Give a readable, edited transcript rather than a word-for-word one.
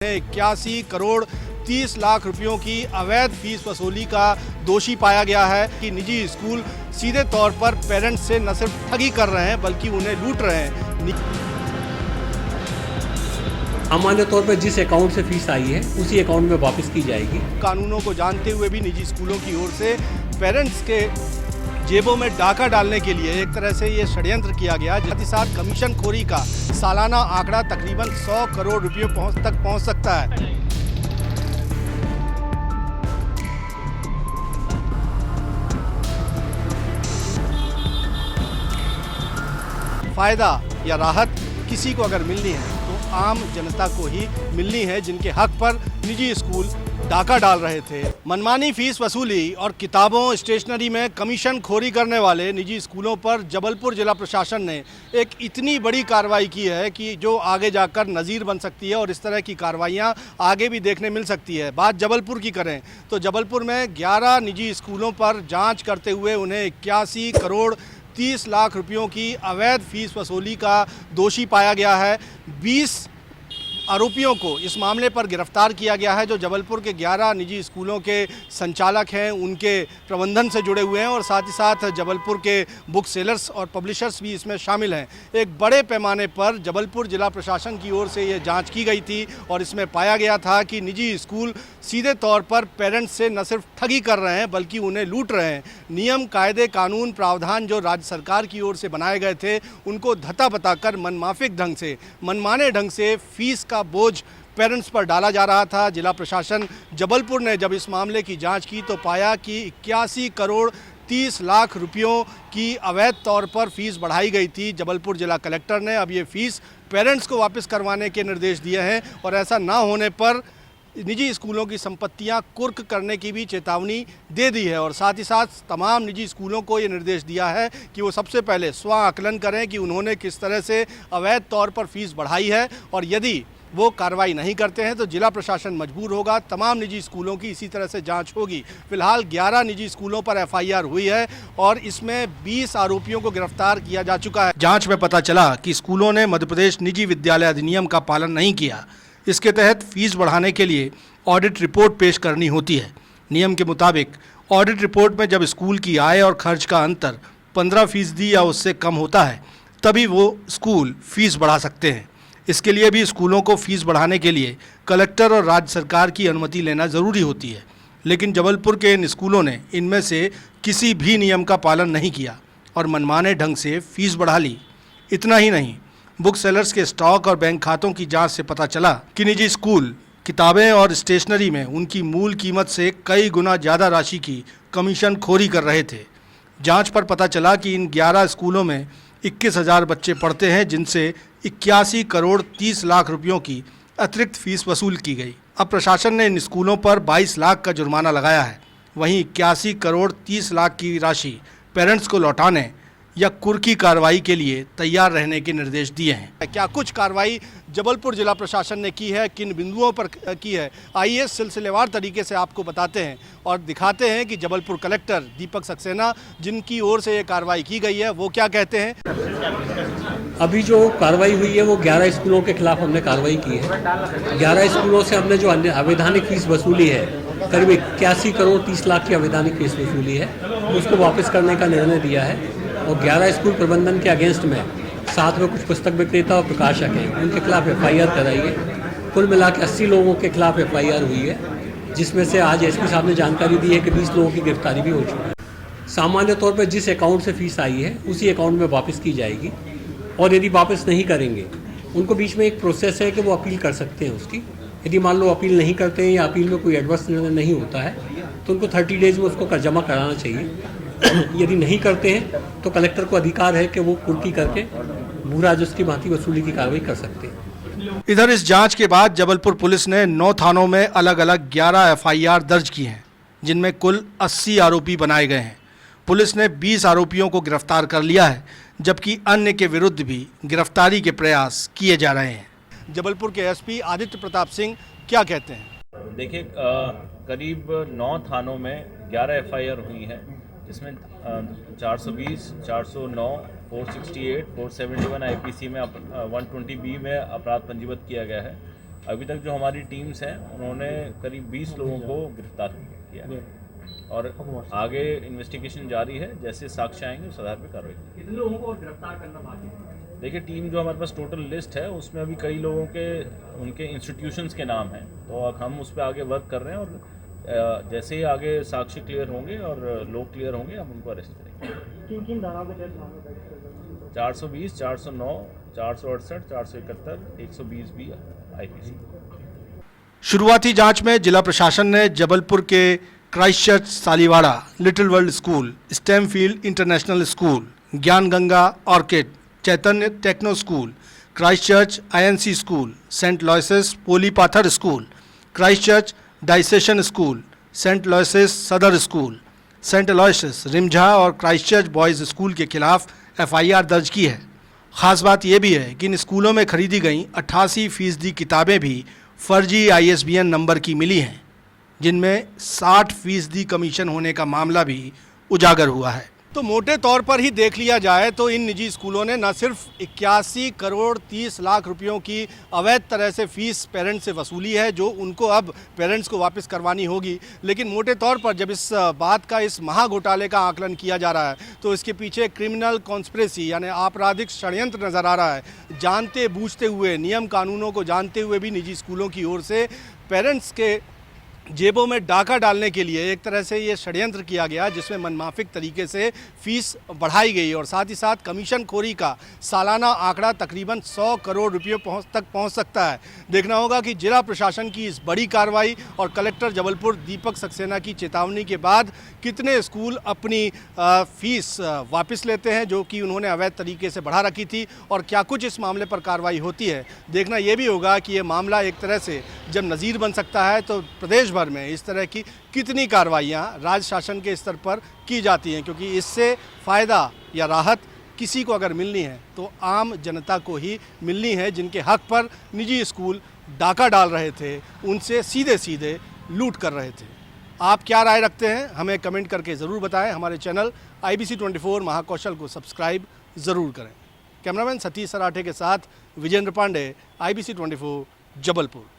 81 करोड़ 30 लाख रुपयों की अवैध फीस वसूली का दोषी पाया गया है कि निजी स्कूल सीधे तौर पर पेरेंट्स से न सिर्फ ठगी कर रहे हैं बल्कि उन्हें लूट रहे हैं। सामान्य तौर पर जिस अकाउंट से फीस आई है उसी अकाउंट में वापस की जाएगी। कानूनों को जानते हुए भी निजी स्कूलों की ओर से पेरेंट्स के जेबों में डाका डालने के लिए एक तरह से ये षड्यंत्र किया गया, साथ ही साथ कमीशन खोरी का सालाना आंकड़ा तकरीबन 100 करोड़ रुपये तक पहुंच सकता है। फायदा या राहत किसी को अगर मिलनी है तो आम जनता को ही मिलनी है, जिनके हक पर निजी स्कूल डाका डाल रहे थे। मनमानी फीस वसूली और किताबों स्टेशनरी में कमीशन खोरी करने वाले निजी स्कूलों पर जबलपुर जिला प्रशासन ने एक इतनी बड़ी कार्रवाई की है कि जो आगे जाकर नज़ीर बन सकती है और इस तरह की कार्रवाइयाँ आगे भी देखने मिल सकती है। बात जबलपुर की करें तो जबलपुर में 11 निजी स्कूलों पर जाँच करते हुए उन्हें 81 करोड़ 30 लाख रुपयों की अवैध फीस वसूली का दोषी पाया गया है। 20 आरोपियों को इस मामले पर गिरफ्तार किया गया है, जो जबलपुर के 11 निजी स्कूलों के संचालक हैं, उनके प्रबंधन से जुड़े हुए हैं और साथ ही साथ जबलपुर के बुक सेलर्स और पब्लिशर्स भी इसमें शामिल हैं। एक बड़े पैमाने पर जबलपुर जिला प्रशासन की ओर से ये जांच की गई थी और इसमें पाया गया था कि निजी स्कूल सीधे तौर पर पेरेंट्स से न सिर्फ ठगी कर रहे हैं बल्कि उन्हें लूट रहे हैं। नियम, कायदे, कानून, प्रावधान जो राज्य सरकार की ओर से बनाए गए थे उनको धता बताकर मनमाफिक ढंग से, मनमाने ढंग से फीस का बोझ पेरेंट्स पर डाला जा रहा था। जिला प्रशासन जबलपुर ने जब इस मामले की जांच की तो पाया कि 81 करोड़ 30 लाख रुपयों की अवैध तौर पर फीस बढ़ाई गई थी। जबलपुर जिला कलेक्टर ने अब ये फीस पेरेंट्स को वापस करवाने के निर्देश दिए हैं और ऐसा ना होने पर निजी स्कूलों की संपत्तियां कुर्क करने की भी चेतावनी दे दी है और साथ ही साथ तमाम निजी स्कूलों को ये निर्देश दिया है कि वो सबसे पहले स्व आकलन करें कि उन्होंने किस तरह से अवैध तौर पर फीस बढ़ाई है और यदि वो कार्रवाई नहीं करते हैं तो जिला प्रशासन मजबूर होगा। तमाम निजी स्कूलों की इसी तरह से जांच होगी। फिलहाल 11 निजी स्कूलों पर एफआईआर हुई है और इसमें 20 आरोपियों को गिरफ्तार किया जा चुका है। जांच में पता चला कि स्कूलों ने मध्य प्रदेश निजी विद्यालय अधिनियम का पालन नहीं किया। इसके तहत फीस बढ़ाने के लिए ऑडिट रिपोर्ट पेश करनी होती है। नियम के मुताबिक ऑडिट रिपोर्ट में जब स्कूल की आय और खर्च का अंतर 15% या उससे कम होता है तभी वो स्कूल फीस बढ़ा सकते हैं। इसके लिए भी स्कूलों को फीस बढ़ाने के लिए कलेक्टर और राज्य सरकार की अनुमति लेना ज़रूरी होती है, लेकिन जबलपुर के इन स्कूलों ने इनमें से किसी भी नियम का पालन नहीं किया और मनमाने ढंग से फीस बढ़ा ली। इतना ही नहीं, बुक सेलर्स के स्टॉक और बैंक खातों की जांच से पता चला कि निजी स्कूल किताबें और स्टेशनरी में उनकी मूल कीमत से कई गुना ज़्यादा राशि की कमीशन खोरी कर रहे थे। जांच पर पता चला कि इन 11 स्कूलों में 21,000 बच्चे पढ़ते हैं, जिनसे 81 करोड़ 30 लाख रुपयों की अतिरिक्त फीस वसूल की गई। अब प्रशासन ने इन स्कूलों पर 22 लाख का जुर्माना लगाया है। वहीं 81 करोड़ 30 लाख की राशि पेरेंट्स को लौटाने या कुर्की कार्रवाई के लिए तैयार रहने के निर्देश दिए हैं। क्या कुछ कार्रवाई जबलपुर जिला प्रशासन ने की है, किन बिंदुओं पर की है, आइए सिलसिलेवार तरीके से आपको बताते हैं और दिखाते हैं कि जबलपुर कलेक्टर दीपक सक्सेना, जिनकी ओर से ये कार्रवाई की गई है, वो क्या कहते हैं। अभी जो कार्रवाई हुई है वो 11 स्कूलों के खिलाफ हमने कार्रवाई की है। 11 स्कूलों से हमने जो अवैधानिक फीस वसूली है, करीब 81 करोड़ 30 लाख की अवैधानिक फीस वसूली है, उसको वापस करने का निर्णय दिया है और 11 स्कूल प्रबंधन के अगेंस्ट में साथ में कुछ पुस्तक विक्रेता और प्रकाशक हैं, उनके खिलाफ एफआईआर कराई है। कुल मिला के 80 लोगों के खिलाफ एफआईआर हुई है, जिसमें से आज एसपी साहब ने जानकारी दी है कि 20 लोगों की गिरफ्तारी भी हो चुकी है। सामान्य तौर पर जिस अकाउंट से फीस आई है उसी अकाउंट में वापस की जाएगी और यदि वापस नहीं करेंगे उनको बीच में एक प्रोसेस है कि वो अपील कर सकते हैं उसकी। यदि मान लो अपील नहीं करते हैं या अपील में कोई एडवर्स निर्णय नहीं होता है तो उनको 30 डेज में उसको जमा कराना चाहिए। यदि नहीं करते हैं तो कलेक्टर को अधिकार है कि वो कुर्की करके भू राजस्व की भांति वसूली की कार्रवाई कर सकते हैं। इधर इस जांच के बाद जबलपुर पुलिस ने 9 थानों में अलग अलग 11 एफआईआर दर्ज की हैं, जिनमें कुल 80 आरोपी बनाए गए हैं। पुलिस ने 20 आरोपियों को गिरफ्तार कर लिया है, जबकि अन्य के विरुद्ध भी गिरफ्तारी के प्रयास किए जा रहे हैं। जबलपुर के एसपी आदित्य प्रताप सिंह क्या कहते हैं। देखिए, करीब 9 थानों में 11 एफआईआर हुई हैं, जिसमें 420, 409, 468, 471 आईपीसी में 120B में अपराध पंजीबद्ध किया गया है। अभी तक जो हमारी टीम्स हैं उन्होंने करीब 20 लोगों को गिरफ्तार किया है और आगे इन्वेस्टिगेशन जारी है। जैसे साक्ष्य आएंगे उस आधार पर कार्रवाई। कितने लोगों को गिरफ्तार करना बाकी है? देखिए, टीम जो हमारे पास टोटल लिस्ट है उसमें अभी कई लोगों के उनके इंस्टीट्यूशंस के नाम हैं, तो अब हम उस पर आगे वर्क कर रहे हैं और जैसे ही आगे साक्ष्य क्लियर होंगे और लोग क्लियर होंगे हम उनको अरेस्ट करेंगे। किन किन धाराओं के तहत मामला दर्ज? 420, 409, 468, 471, 120 भी IPC। शुरुआती जांच में जिला प्रशासन ने जबलपुर के Christchurch Saliwada, little world school, stem field international school, Gyan Ganga orchid, Chaitanya techno school, Christchurch INC school, saint Aloysius Polipathar school, Christchurch diocesan school, saint Aloysius Sadar school, saint loesses रिमझा और क्राइस्टचर्च बॉयज़ स्कूल के खिलाफ FIR दर्ज की है। ख़ास बात यह भी है कि इन स्कूलों में खरीदी गई 88% किताबें भी फर्जी ISBN नंबर की मिली हैं, जिनमें 60% कमीशन होने का मामला भी उजागर हुआ है। तो मोटे तौर पर ही देख लिया जाए तो इन निजी स्कूलों ने न सिर्फ 81 करोड़ 30 लाख रुपयों की अवैध तरह से फीस पेरेंट्स से वसूली है, जो उनको अब पेरेंट्स को वापस करवानी होगी, लेकिन मोटे तौर पर जब इस बात का, इस महाघोटाले का आकलन किया जा रहा है तो इसके पीछे क्रिमिनल कॉन्स्पिरेसी यानी आपराधिक षड्यंत्र नज़र आ रहा है। जानते बूझते हुए, नियम कानूनों को जानते हुए भी निजी स्कूलों की ओर से पेरेंट्स के जेबों में डाका डालने के लिए एक तरह से ये षड्यंत्र किया गया, जिसमें मनमाफिक तरीके से फीस बढ़ाई गई और साथ ही साथ कमीशन खोरी का सालाना आंकड़ा तकरीबन 100 करोड़ रुपये तक पहुंच सकता है। देखना होगा कि जिला प्रशासन की इस बड़ी कार्रवाई और कलेक्टर जबलपुर दीपक सक्सेना की चेतावनी के बाद कितने स्कूल अपनी फीस वापस लेते हैं, जो कि उन्होंने अवैध तरीके से बढ़ा रखी थी, और क्या कुछ इस मामले पर कार्रवाई होती है। देखना ये भी होगा कि ये मामला एक तरह से जब नज़ीर बन सकता है तो प्रदेश भर में इस तरह की कितनी कार्रवाइयाँ राज्य शासन के स्तर पर की जाती हैं, क्योंकि इससे फ़ायदा या राहत किसी को अगर मिलनी है तो आम जनता को ही मिलनी है, जिनके हक पर निजी स्कूल डाका डाल रहे थे, उनसे सीधे सीधे लूट कर रहे थे। आप क्या राय रखते हैं, हमें कमेंट करके ज़रूर बताएं। हमारे चैनल IBC 24 महाकौशल को सब्सक्राइब ज़रूर करें। कैमरामैन सतीश सराठे के साथ विजेंद्र पांडे, IBC 24 जबलपुर।